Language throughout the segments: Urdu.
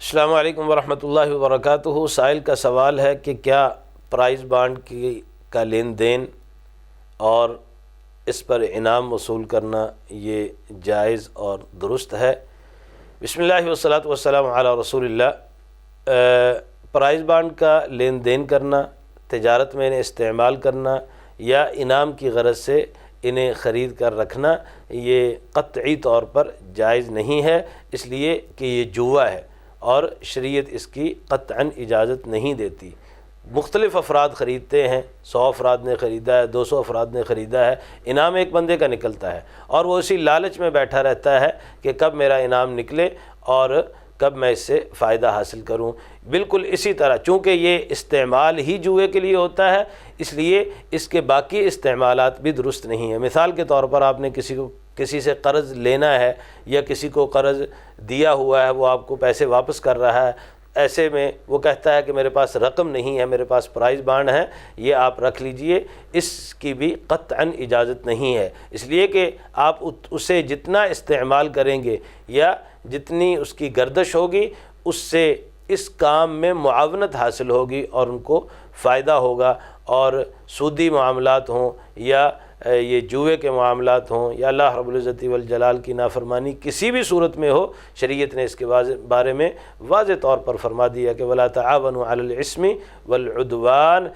السلام علیکم ورحمۃ اللہ وبرکاتہ۔ سائل کا سوال ہے کہ کیا پرائز بانڈ کا لین دین اور اس پر انعام وصول کرنا یہ جائز اور درست ہے؟ بسم اللہ والصلاۃ والسلام علی رسول اللہ۔ پرائز بانڈ کا لین دین کرنا، تجارت میں انہیں استعمال کرنا یا انعام کی غرض سے انہیں خرید کر رکھنا یہ قطعی طور پر جائز نہیں ہے، اس لیے کہ یہ جوا ہے اور شریعت اس کی قطعاً اجازت نہیں دیتی۔ مختلف افراد خریدتے ہیں، 100 افراد نے خریدا ہے، 200 افراد نے خریدا ہے، انعام ایک بندے کا نکلتا ہے اور وہ اسی لالچ میں بیٹھا رہتا ہے کہ کب میرا انعام نکلے اور کب میں اس سے فائدہ حاصل کروں۔ بالکل اسی طرح چونکہ یہ استعمال ہی جوئے کے لیے ہوتا ہے، اس لیے اس کے باقی استعمالات بھی درست نہیں ہیں۔ مثال کے طور پر آپ نے کسی سے قرض لینا ہے یا کسی کو قرض دیا ہوا ہے، وہ آپ کو پیسے واپس کر رہا ہے، ایسے میں وہ کہتا ہے کہ میرے پاس رقم نہیں ہے، میرے پاس پرائز بانڈ ہے، یہ آپ رکھ لیجئے، اس کی بھی قطعاً اجازت نہیں ہے، اس لیے کہ آپ اسے جتنا استعمال کریں گے یا جتنی اس کی گردش ہوگی اس سے اس کام میں معاونت حاصل ہوگی اور ان کو فائدہ ہوگا، اور سودی معاملات ہوں یا یہ جوئے کے معاملات ہوں یا اللہ رب العزت والجلال کی نافرمانی کسی بھی صورت میں ہو، شریعت نے اس کے بارے میں واضح طور پر فرما دیا کہ وَلَا تَعَاوَنُوا عَلَى الْإِثْمِ وَالْعُدْوَانِ،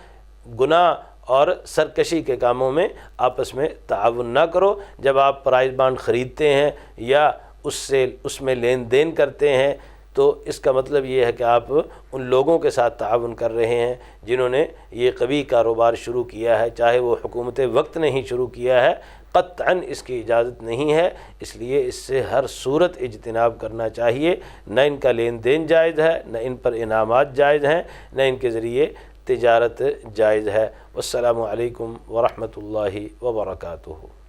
گناہ اور سرکشی کے کاموں میں آپس میں تعاون نہ کرو۔ جب آپ پرائز بانڈ خریدتے ہیں یا اس میں لین دین کرتے ہیں تو اس کا مطلب یہ ہے کہ آپ ان لوگوں کے ساتھ تعاون کر رہے ہیں جنہوں نے یہ قوی کاروبار شروع کیا ہے، چاہے وہ حکومت وقت نے ہی شروع کیا ہے، قطعاً اس کی اجازت نہیں ہے، اس لیے اس سے ہر صورت اجتناب کرنا چاہیے۔ نہ ان کا لین دین جائز ہے، نہ ان پر انعامات جائز ہیں، نہ ان کے ذریعے تجارت جائز ہے۔ والسلام علیکم ورحمۃ اللہ وبرکاتہ۔